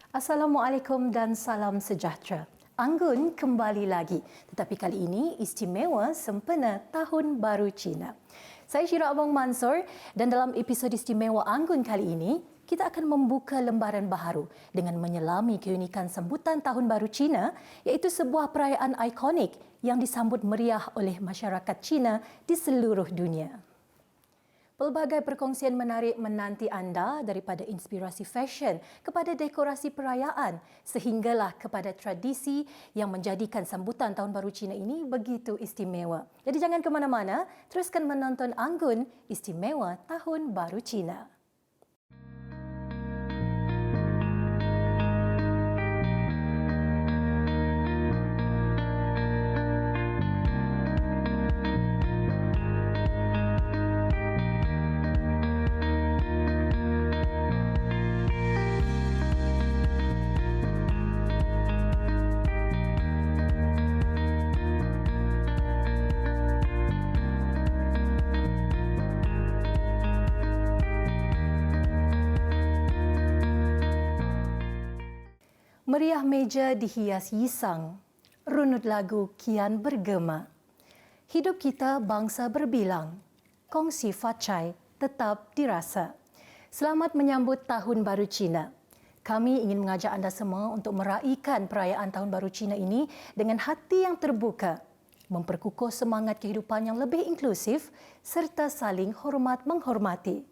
Assalamualaikum dan salam sejahtera. Anggun kembali lagi, tetapi kali ini istimewa sempena Tahun Baru Cina. Saya Syira Abang Mansur dan dalam episod istimewa Anggun kali ini, kita akan membuka lembaran baharu dengan menyelami keunikan Sambutan Tahun Baru Cina, iaitu sebuah perayaan ikonik yang disambut meriah oleh masyarakat Cina di seluruh dunia. Pelbagai perkongsian menarik menanti anda daripada inspirasi fashion kepada dekorasi perayaan sehinggalah kepada tradisi yang menjadikan sambutan Tahun Baru Cina ini begitu istimewa. Jadi jangan ke mana-mana, teruskan menonton Anggun Istimewa Tahun Baru Cina. Meriah meja dihias yisang, runut lagu kian bergema. Hidup kita bangsa berbilang, kongsi facai tetap dirasa. Selamat menyambut Tahun Baru Cina. Kami ingin mengajak anda semua untuk meraihkan perayaan Tahun Baru Cina ini dengan hati yang terbuka, memperkukuh semangat kehidupan yang lebih inklusif serta saling hormat menghormati.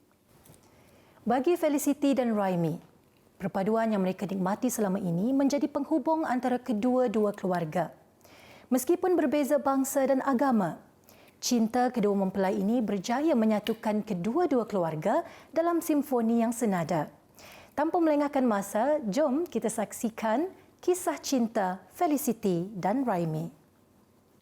Bagi Felicity dan Raimi, perpaduan yang mereka nikmati selama ini menjadi penghubung antara kedua-dua keluarga. Meskipun berbeza bangsa dan agama, cinta kedua mempelai ini berjaya menyatukan kedua-dua keluarga dalam simfoni yang senada. Tanpa melengahkan masa, jom kita saksikan kisah cinta Felicity dan Raimi.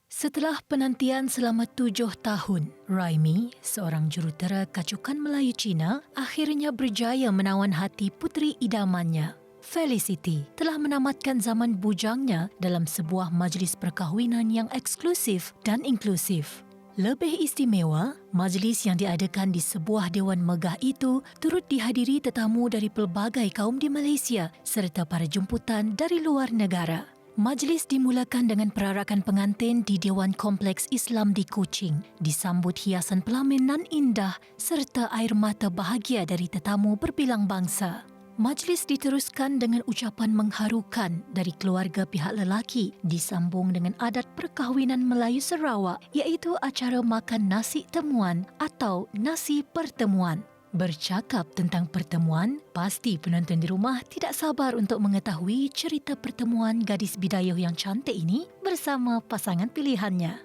Setelah penantian selama 7 tahun, Raimi, seorang jurutera kacukan Melayu Cina, akhirnya berjaya menawan hati puteri idamannya. Felicity telah menamatkan zaman bujangnya dalam sebuah majlis perkahwinan yang eksklusif dan inklusif. Lebih istimewa, majlis yang diadakan di sebuah dewan megah itu turut dihadiri tetamu dari pelbagai kaum di Malaysia serta para jemputan dari luar negara. Majlis dimulakan dengan perarakan pengantin di Dewan Kompleks Islam di Kuching, disambut hiasan pelamin nan indah serta air mata bahagia dari tetamu berbilang bangsa. Majlis diteruskan dengan ucapan mengharukan dari keluarga pihak lelaki, disambung dengan adat perkahwinan Melayu Sarawak, iaitu acara makan nasi temuan atau nasi pertemuan. Bercakap tentang pertemuan, pasti penonton di rumah tidak sabar untuk mengetahui cerita pertemuan gadis bidayuh yang cantik ini bersama pasangan pilihannya.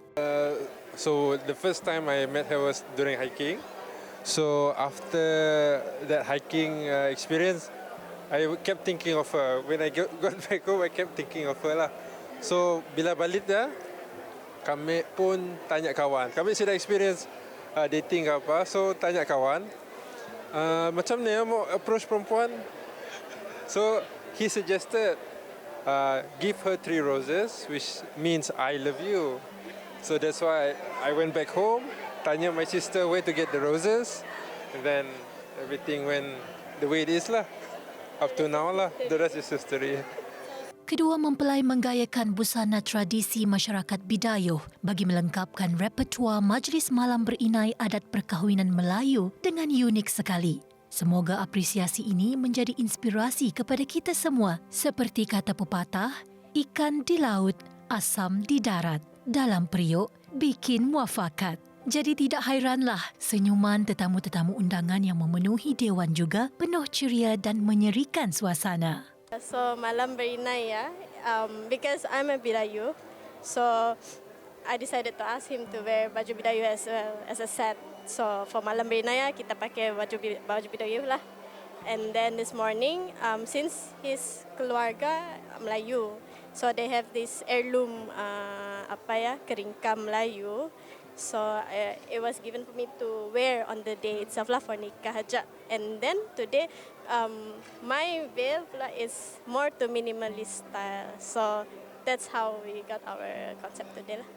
So the first time I met her was during hiking. So after that hiking experience, I kept thinking of her. When I got back home, I kept thinking of her lah. So bila balik dah, kami pun tanya kawan. Kami sudah experience dating apa, so tanya kawan. Macam ni mau approach perempuan. So he suggested give her 3 roses, which means I love you. So that's why I went back home, tanya my sister where to get the roses, and then everything went the way it is lah. Up to now lah, the rest is history. Kedua mempelai menggayakan busana tradisi masyarakat bidayuh bagi melengkapkan repertua majlis malam berinai adat perkahwinan Melayu dengan unik sekali. Semoga apresiasi ini menjadi inspirasi kepada kita semua seperti kata pepatah, ikan di laut, asam di darat, dalam periuk bikin muafakat. Jadi tidak hairanlah senyuman tetamu-tetamu undangan yang memenuhi dewan juga penuh ceria dan menyerikan suasana. So malam berinai ya, because I'm a bidayu, so I decided to ask him to wear baju bidayu as well as a set. So for malam berinai ya, kita pakai baju bidayu lah. And then this morning, since his keluarga Melayu, so they have this heirloom keringkam Melayu. So it was given for me to wear on the day itself lah for nikah aja. And then today, my veil is more to minimalist style. So that's how we got our concept today lah.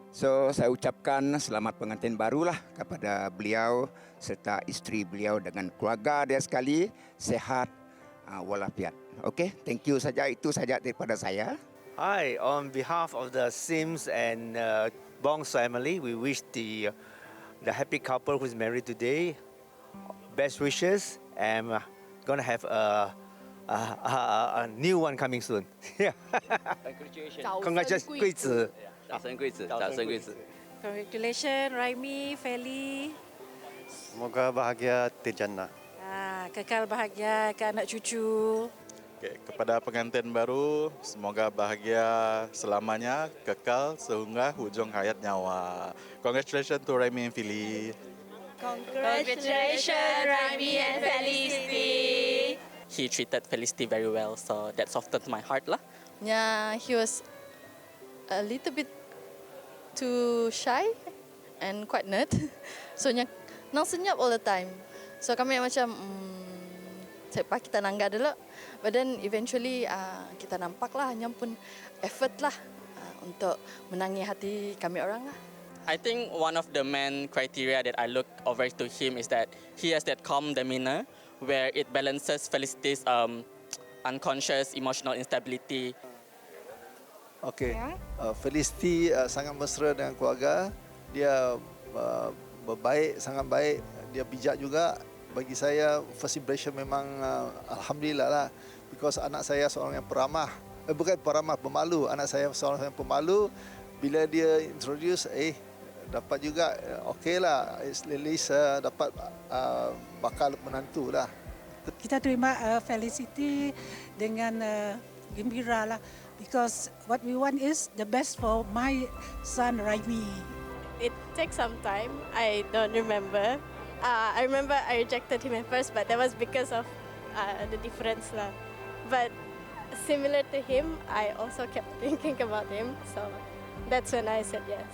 So saya ucapkan selamat pengantin barulah kepada beliau serta isteri beliau dengan keluarga dia sekali, sehat, walafiat. Okey, thank you saja, itu saja daripada saya. Hi, on behalf of the Sims and Bong's family, we wish the happy couple who's married today best wishes, and gonna have a new one coming soon. Yeah. Congratulations, 贵子，早生贵子，早生贵子。 Congratulations, Raimi, Feli. Semoga bahagia di jannah. Kekal bahagia ke anak cucu. Okay, kepada pengantin baru, semoga bahagia selamanya, kekal sehingga hujung hayat nyawa. Congratulations to Raimi and Fili. Congratulations, Raimi and Felicity. He treated Felicity very well, so that softened my heart lah. Yeah, he was a little bit too shy and quite nerd. So nang senyap all the time. So kami macam sepa kita nangga dulu. But then eventually kita nampak lah hanya pun effort lah untuk menangi hati kami orang lah. I think one of the main criteria that I look over to him is that he has that calm demeanor where it balances Felicity's unconscious emotional instability. Okey, Felicity sangat mesra dengan keluarga. Dia berbaik, sangat baik. Dia bijak juga. Bagi saya, first impression memang alhamdulillah lah. Because anak saya seorang yang peramah. Bukan peramah, pemalu. Anak saya seorang yang pemalu. Bila dia introduce, dapat juga, okey lah. At least dapat bakal menantu lah. Kita terima Felicity dengan gembira lah. Because what we want is the best for my son Raimi. It takes some time. I don't remember. I remember I rejected him at first, but that was because of the difference lah. But similar to him, I also kept thinking about him. So that's when I said yes.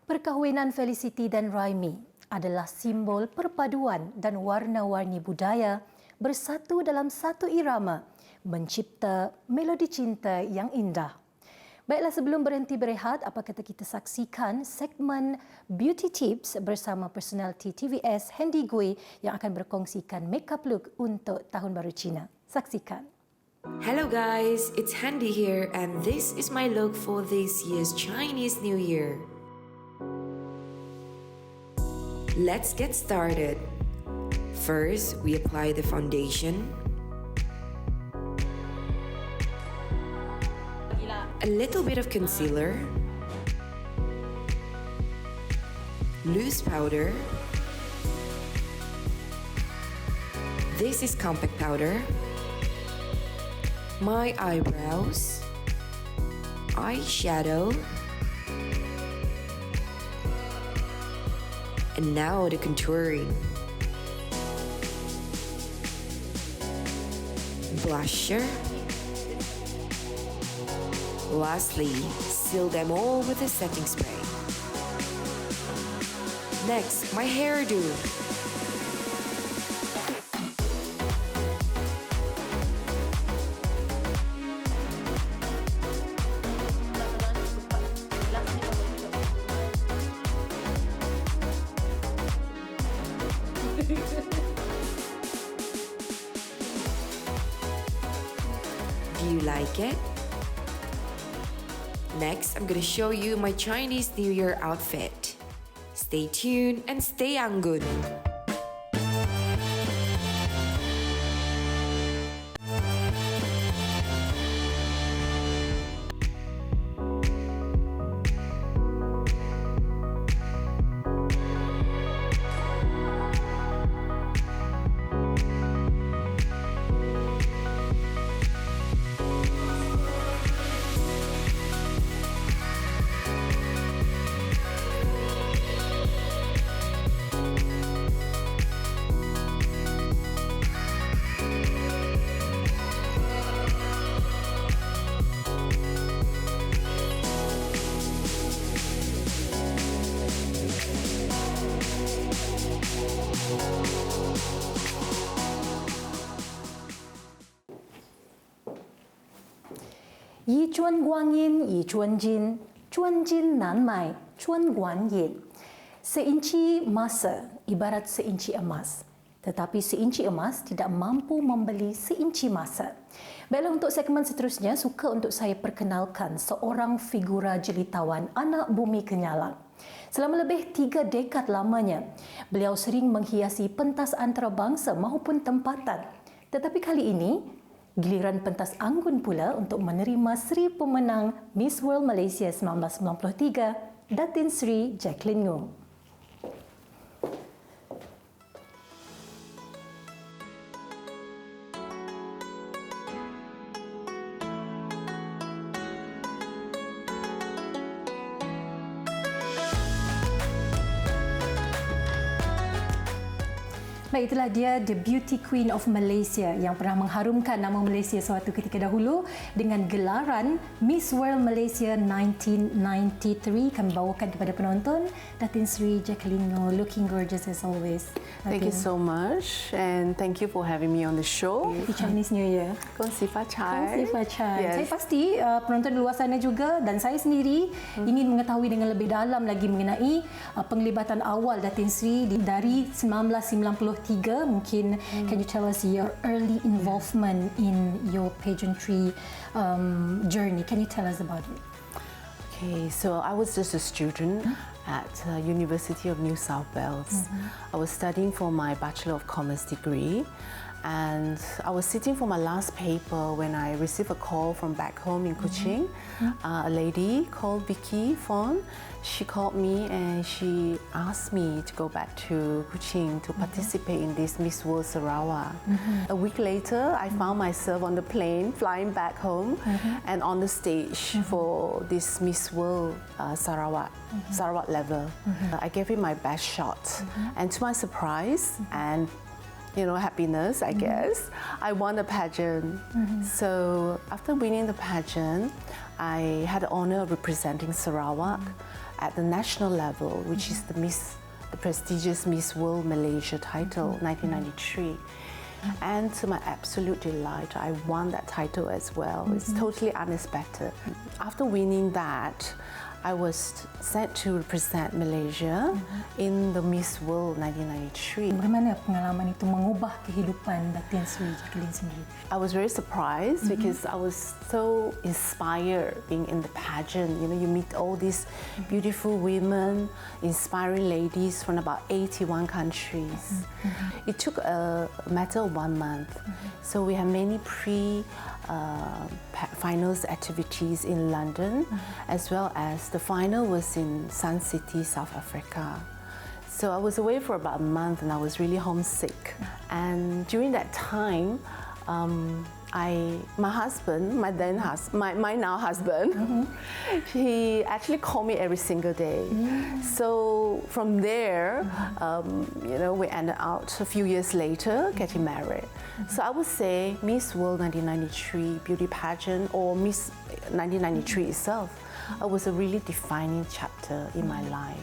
Perkahwinan Felicity dan Raimi adalah simbol perpaduan dan warna-warni budaya bersatu dalam satu irama, mencipta melodi cinta yang indah. Baiklah, sebelum berhenti berehat, apa kata kita saksikan segmen Beauty Tips bersama personality TVS Handy Gui yang akan berkongsikan makeup look untuk Tahun Baru Cina. Saksikan. Hello guys, it's Handy here and this is my look for this year's Chinese New Year. Let's get started. First, we apply the foundation, a little bit of concealer, loose powder, this is compact powder, my eyebrows, eyeshadow, and now the contouring. Blusher. Lastly, seal them all with a setting spray. Next, my hairdo. Do you like it? Next, I'm gonna show you my Chinese New Year outfit. Stay tuned and stay Anggun. Yi chuan guang yin, yi chuan jin nan mai, chuan guan yin. Seinci masa ibarat seinci emas. Tetapi seinci emas tidak mampu membeli seinci masa. Baiklah, untuk segmen seterusnya, suka untuk saya perkenalkan seorang figura jelitawan anak bumi Kenyalang. Selama lebih 3 dekad lamanya, beliau sering menghiasi pentas antarabangsa maupun tempatan. Tetapi kali ini, giliran pentas Anggun pula untuk menerima Sri Pemenang Miss World Malaysia 1993, Datin Sri Jacqueline Ngong. Baik, itulah dia The Beauty Queen of Malaysia yang pernah mengharumkan nama Malaysia suatu ketika dahulu dengan gelaran Miss World Malaysia 1993. Kami bawakan kepada penonton Datin Sri Jacqueline Ngong, looking gorgeous as always. Thank you so much, and thank you for having me on the show. Happy Chinese New Year. Kong Si Fa Chai. Kong Si Fa Chai. Yes. Saya pasti penonton di luar sana juga dan saya sendiri ingin mengetahui dengan lebih dalam lagi mengenai penglibatan awal Datin Sri dari 1993. Mungkin can you tell us your early involvement in your pageantry journey? Can you tell us about it? Okay, so I was just a student at University of New South Wales. I was studying for my Bachelor of Commerce degree, and I was sitting for my last paper when I received a call from back home in Kuching. A lady called Vicky Fon. She called me and she asked me to go back to Kuching to participate in this Miss World Sarawak. A week later, I found myself on the plane flying back home and on the stage for this Miss World Sarawak level. I gave it my best shot, and to my surprise and happiness, I guess, I won the pageant. So after winning the pageant, I had the honor of representing Sarawak at the national level, which is the prestigious Miss World Malaysia title, 1993. And to my absolute delight, I won that title as well. It's totally unexpected. After winning that, I was sent to represent Malaysia in the Miss World 1993. Bagaimana pengalaman itu mengubah kehidupan Datin Sri Jacqueline sendiri? I was very surprised because I was so inspired being in the pageant. You meet all these beautiful women, inspiring ladies from about 81 countries. It took a matter of 1 month. So we had many finals activities in London, as well as the final was in Sun City, South Africa. So I was away for about a month and I was really homesick. And during that time, my husband, my now husband, he actually called me every single day. So from there, we ended out a few years later getting married. So I would say Miss World 1993 beauty pageant or Miss 1993 itself was a really defining chapter in my life,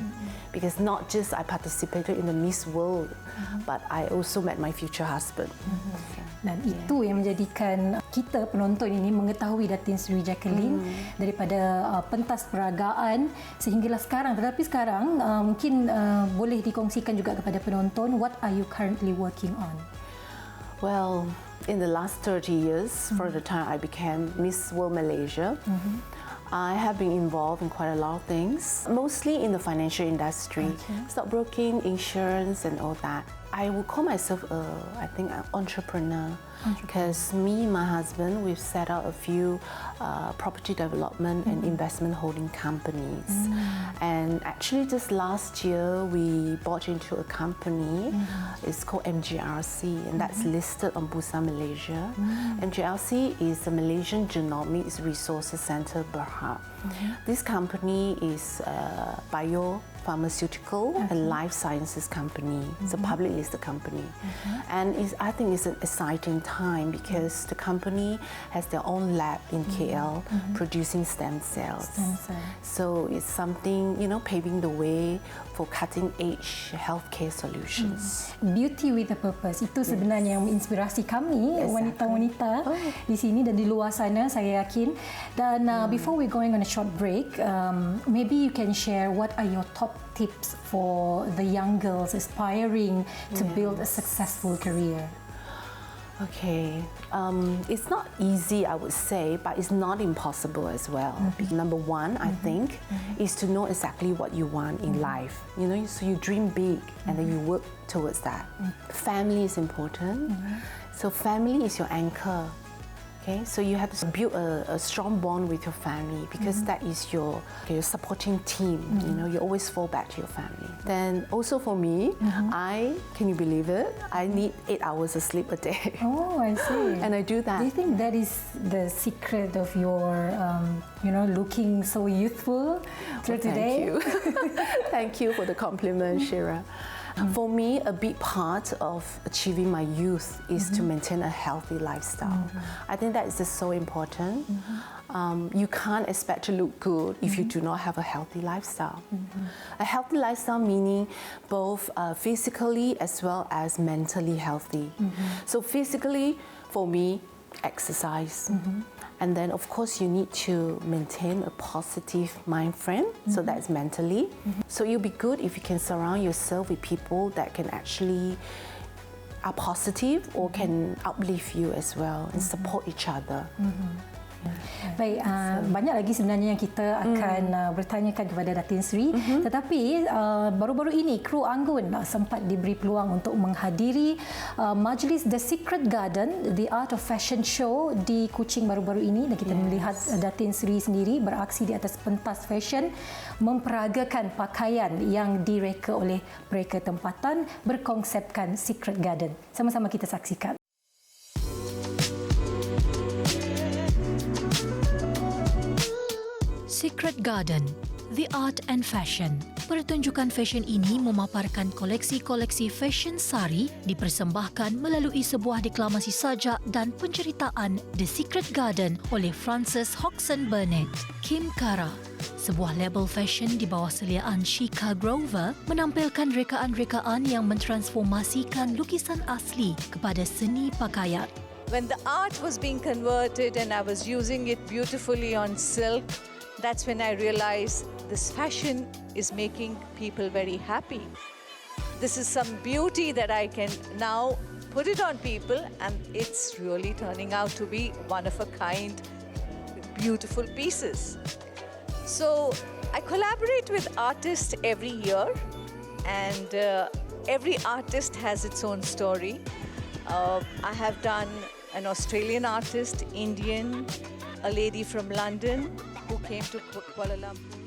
because not just I participated in the Miss World, but I also met my future husband. Dan itu yang menjadikan kita penonton ini mengetahui Datin Sri Jacqueline daripada pentas peragaan sehinggalah sekarang. Tetapi sekarang mungkin boleh dikongsikan juga kepada penonton, what are you currently working on? Well, in the last 30 years, for the time I became Miss World Malaysia, I have been involved in quite a lot of things, mostly in the financial industry, stockbroking, insurance, and all that. I would call myself an entrepreneur, because me and my husband, we've set out a few property development and investment holding companies. And actually just last year, we bought into a company, it's called MGRC, and that's listed on Bursa Malaysia. MGRC is the Malaysian Genomics Resources Centre Berhad. This company is pharmaceutical and life sciences company. It's a public listed company. And I think it's an exciting time because the company has their own lab in KL producing stem cells. So it's something, paving the way for cutting edge healthcare solutions. Beauty with a purpose, itu sebenarnya yang menginspirasi kami, wanita-wanita di sini dan di luar sana, saya yakin. Dan before we're going on a short break, maybe you can share what are your top tips for the young girls aspiring to build a successful career. Okay, it's not easy, I would say, but it's not impossible as well. Number one, I think, is to know exactly what you want in life. So you dream big and then you work towards that. Family is important. So family is your anchor. Okay, so you have to build a strong bond with your family because that is your supporting team. You always fall back to your family. Then also for me, can you believe it? I need 8 hours of sleep a day. Oh, I see. And I do that. Do you think that is the secret of your, looking so youthful till today? Thank you. Thank you for the compliment, Shira. For me, a big part of achieving my youth is to maintain a healthy lifestyle. I think that is just so important. You can't expect to look good if you do not have a healthy lifestyle. A healthy lifestyle meaning both physically as well as mentally healthy. So physically, for me, exercise. And then, of course, you need to maintain a positive mind frame. So that's mentally. So it'll be good if you can surround yourself with people that can actually are positive or can uplift you as well and support each other. Baik, banyak lagi sebenarnya yang kita akan bertanyakan kepada Datin Sri. Tetapi baru-baru ini kru Anggun sempat diberi peluang untuk menghadiri majlis The Secret Garden, The Art of Fashion Show di Kuching baru-baru ini, dan kita melihat Datin Sri sendiri beraksi di atas pentas fashion memperagakan pakaian yang direka oleh mereka tempatan berkonsepkan Secret Garden. Sama-sama kita saksikan. Secret Garden, The Art and Fashion. Pertunjukan fashion ini memaparkan koleksi-koleksi fashion sari dipersembahkan melalui sebuah deklamasi sajak dan penceritaan The Secret Garden oleh Frances Hodgson Burnett. Kim Kara, sebuah label fashion di bawah seliaan Shika Grover, menampilkan rekaan-rekaan yang mentransformasikan lukisan asli kepada seni pakaian. When the art was being converted and I was using it beautifully on silk, that's when I realized this fashion is making people very happy. This is some beauty that I can now put it on people, and it's really turning out to be one of a kind, beautiful pieces. So I collaborate with artists every year, and every artist has its own story. I have done an Australian artist, Indian, a lady from London who came to Kuala Lumpur.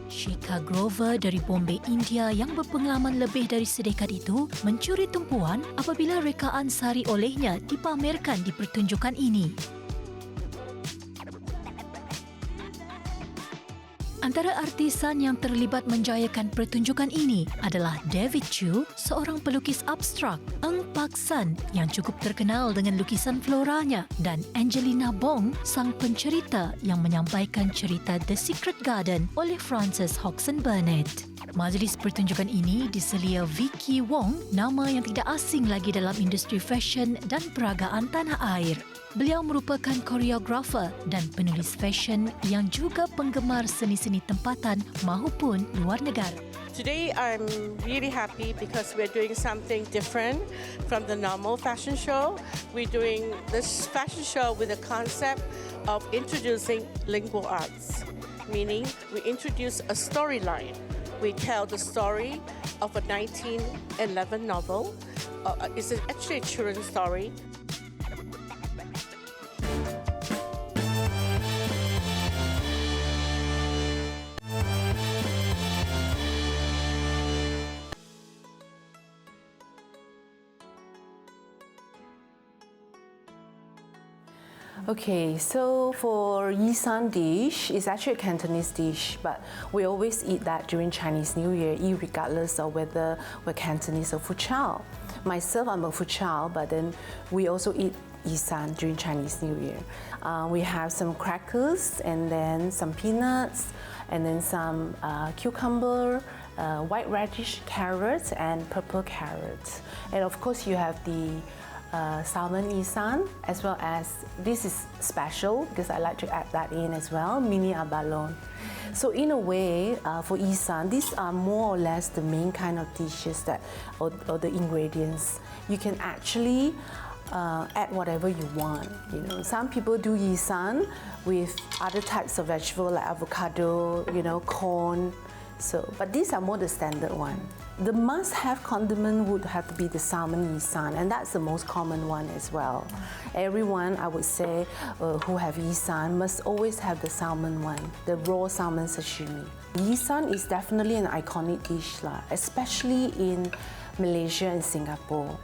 Shika Grover dari Bombay, India yang berpengalaman lebih dari sedekad itu mencuri tumpuan apabila rekaan sari olehnya dipamerkan di pertunjukan ini. Antara artisan yang terlibat menjayakan pertunjukan ini adalah David Chu, seorang pelukis abstrak, Eng Pak San yang cukup terkenal dengan lukisan floranya, dan Angelina Bong, sang pencerita yang menyampaikan cerita The Secret Garden oleh Frances Hodgson Burnett. Majlis pertunjukan ini diselia Vicky Wong, nama yang tidak asing lagi dalam industri fashion dan peragaan tanah air. Beliau merupakan koreografer dan penulis fashion yang juga penggemar seni-seni tempatan maupun luar negara. Today I'm really happy because we're doing something different from the normal fashion show. We're doing this fashion show with a concept of introducing lingual arts, meaning we introduce a storyline. We tell the story of a 1911 novel. It's actually a children's story. Okay, so for Yisan dish, it's actually a Cantonese dish, but we always eat that during Chinese New Year, regardless of whether we're Cantonese or Fuchao. Myself, I'm a Fuchao, but then we also eat Yisan during Chinese New Year. We have some crackers and then some peanuts and then some cucumber, white radish, carrots and purple carrots. And of course you have the salmon Yisan, as well as, this is special because I like to add that in as well, mini abalone. So in a way, for Yisan, these are more or less the main kind of dishes that, or the ingredients. You can actually add whatever you want. You know, some people do Yisan with other types of vegetable like avocado, you know, corn. So, but these are more the standard one. The must-have condiment would have to be the salmon Yisan, and that's the most common one as well. Everyone, I would say, who have Yisan must always have the salmon one, the raw salmon sashimi. Yisan is definitely an iconic dish, especially in Malaysia and Singapore.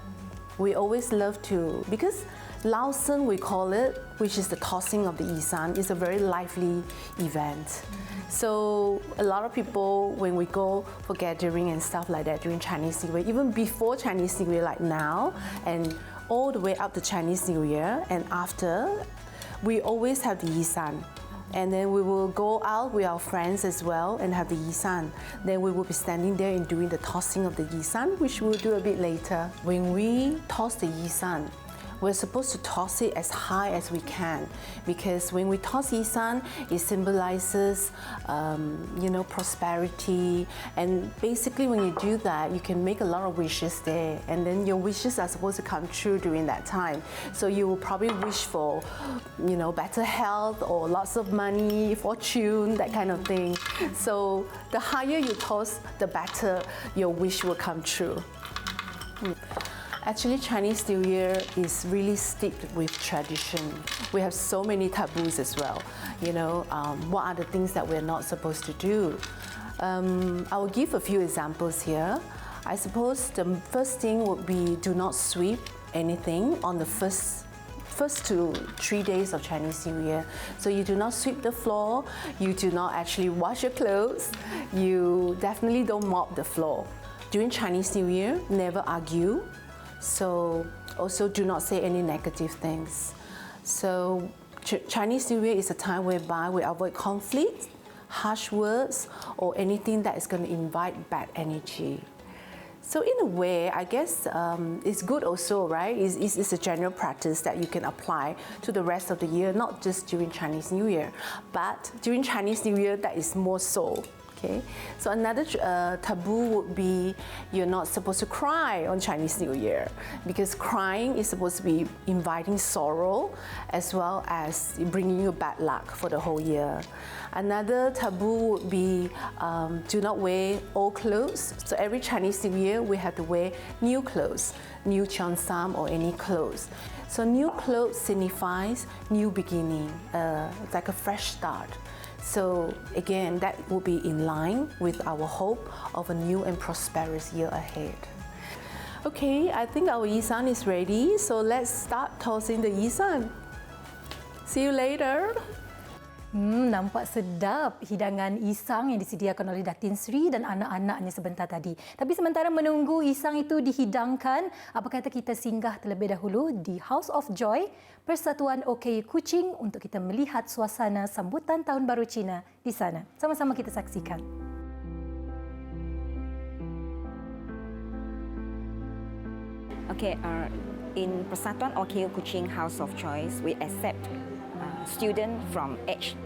We always love to, because Lao Sen we call it, which is the tossing of the Yisan, is a very lively event. So a lot of people, when we go for gathering and stuff like that during Chinese New Year, even before Chinese New Year like now, and all the way up to Chinese New Year and after, we always have the Yisan. And then we will go out with our friends as well and have the Yisan. Then we will be standing there and doing the tossing of the Yisan, which we'll do a bit later. When we toss the Yisan, we're supposed to toss it as high as we can, because when we toss Yisan, it symbolizes, you know, prosperity. And basically, when you do that, you can make a lot of wishes there, and then your wishes are supposed to come true during that time. So you will probably wish for, you know, better health or lots of money, fortune, that kind of thing. So the higher you toss, the better your wish will come true. Actually, Chinese New Year is really steeped with tradition. We have so many taboos as well. You know, what are the things that we're not supposed to do? I will give a few examples here. I suppose the first thing would be do not sweep anything on the first 2 to 3 days of Chinese New Year. So you do not sweep the floor, you do not actually wash your clothes, you definitely don't mop the floor. During Chinese New Year, never argue. So also do not say any negative things. So Chinese New Year is a time whereby we avoid conflict, harsh words, or anything that is going to invite bad energy. So in a way, I guess it's good also, right? It's a general practice that you can apply to the rest of the year, not just during Chinese New Year, but during Chinese New Year, that is more so. Okay, so another taboo would be you're not supposed to cry on Chinese New Year, because crying is supposed to be inviting sorrow as well as bringing you bad luck for the whole year. Another taboo would be do not wear old clothes. So every Chinese New Year we have to wear new clothes, new cheongsam or any clothes. So new clothes signifies new beginning, like a fresh start. So again, that will be in line with our hope of a new and prosperous year ahead. Okay, I think our Yisan is ready, so let's start tossing the Yisan. See you later. Nampak sedap hidangan isang yang disediakan oleh Datin Sri dan anak-anaknya sebentar tadi. Tapi sementara menunggu isang itu dihidangkan, apa kata kita singgah terlebih dahulu di House of Joy, Persatuan OKU Kuching, untuk kita melihat suasana sambutan Tahun Baru Cina di sana. Sama-sama kita saksikan. Okay, in Persatuan OKU Kuching House of Choice, we accept students from age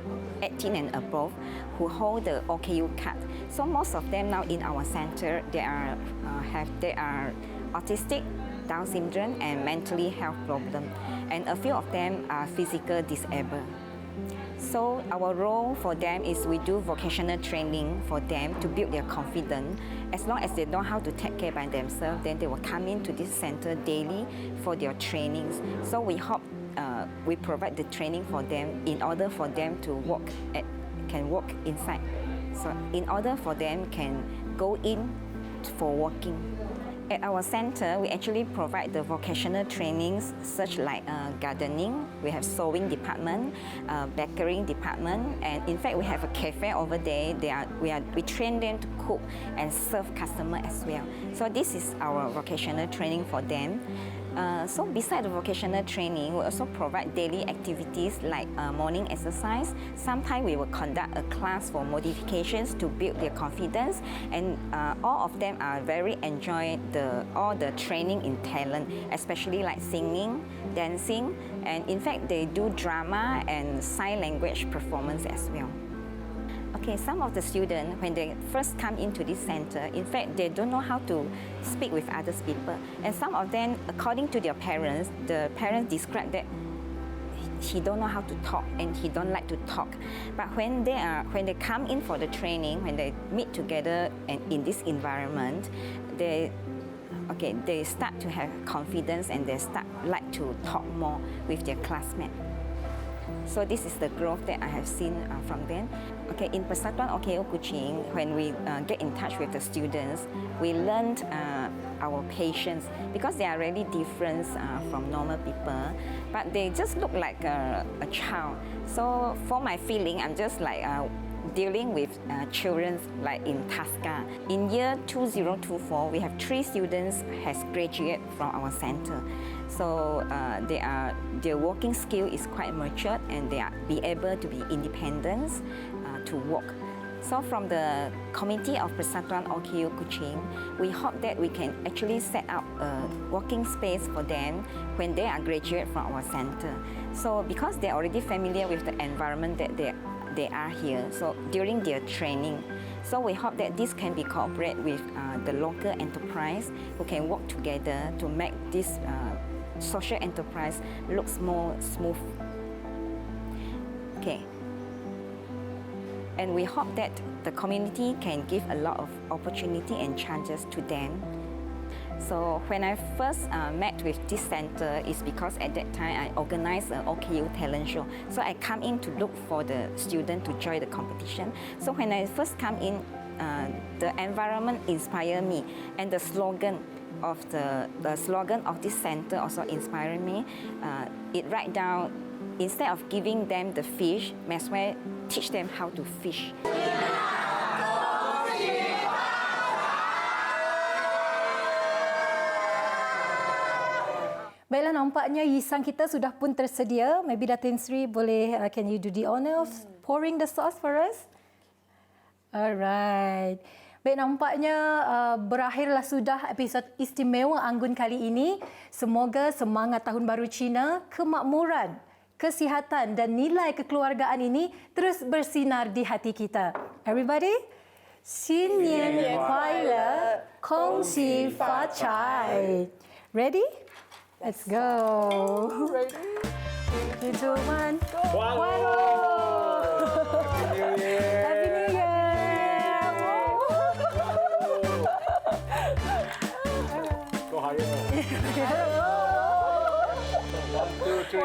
18 and above who hold the OKU card. So most of them now in our center, they are autistic, Down syndrome, and mentally health problem, and a few of them are physically disabled. So our role for them is we do vocational training for them to build their confidence. As long as they know how to take care by themselves, then they will come into this center daily for their trainings. So we hope we provide the training for them in order for them to can walk inside. So in order for them can go in for walking. At our center, we actually provide the vocational trainings such like gardening, we have sewing department, bakery department, and in fact we have a cafe over there. We train them to cook and serve customer as well. So this is our vocational training for them. So beside the vocational training, we also provide daily activities like morning exercise. Sometimes we will conduct a class for modifications to build their confidence, and all of them are very enjoy all the training in talent, especially like singing, dancing, and in fact they do drama and sign language performance as well. Okay, some of the students, when they first come into this center, in fact, they don't know how to speak with other people. And some of them, according to their parents, the parents describe that he don't know how to talk and he don't like to talk. But when they come in for the training, when they meet together and in this environment, they start to have confidence and they start like to talk more with their classmates. So this is the growth that I have seen from them. Okay, in Persatuan OKU Kuching, when we get in touch with the students, we learned our patience because they are really different from normal people, but they just look like a child. So for my feeling, I'm just like dealing with children like in Tasca. In year 2024, we have 3 students has graduated from our center. So their working skill is quite matured and they are be able to be independent to work. So from the committee of Persatuan OKU Kuching, we hope that we can actually set up a working space for them when they are graduate from our center. So because they're already familiar with the environment that they are here, so during their training, so we hope that this can be cooperate with the local enterprise who can work together to make this social enterprise looks more smooth. Okay. And we hope that the community can give a lot of opportunity and chances to them. So when I first met with this center is because at that time I organized an OKU talent show. So I come in to look for the student to join the competition. So when I first come in, the environment inspired me, and the slogan of this center also inspired me. It write down, instead of giving them the fish, may as well teach them how to fish. Baiklah, nampaknya yisang kita sudah pun tersedia. Maybe Datin Sri boleh, can you do the honor of pouring the sauce for us? Alright. Baik, nampaknya berakhirlah sudah episod istimewa Anggun kali ini. Semoga semangat Tahun Baru Cina, kemakmuran, kesihatan dan nilai kekeluargaan ini terus bersinar di hati kita. Everybody, 新年快乐，恭喜发财。Ready? Let's go. Ready? 3, 2, 1. Happy New Year. Happy New Year. Go higher. 1, 2, 3.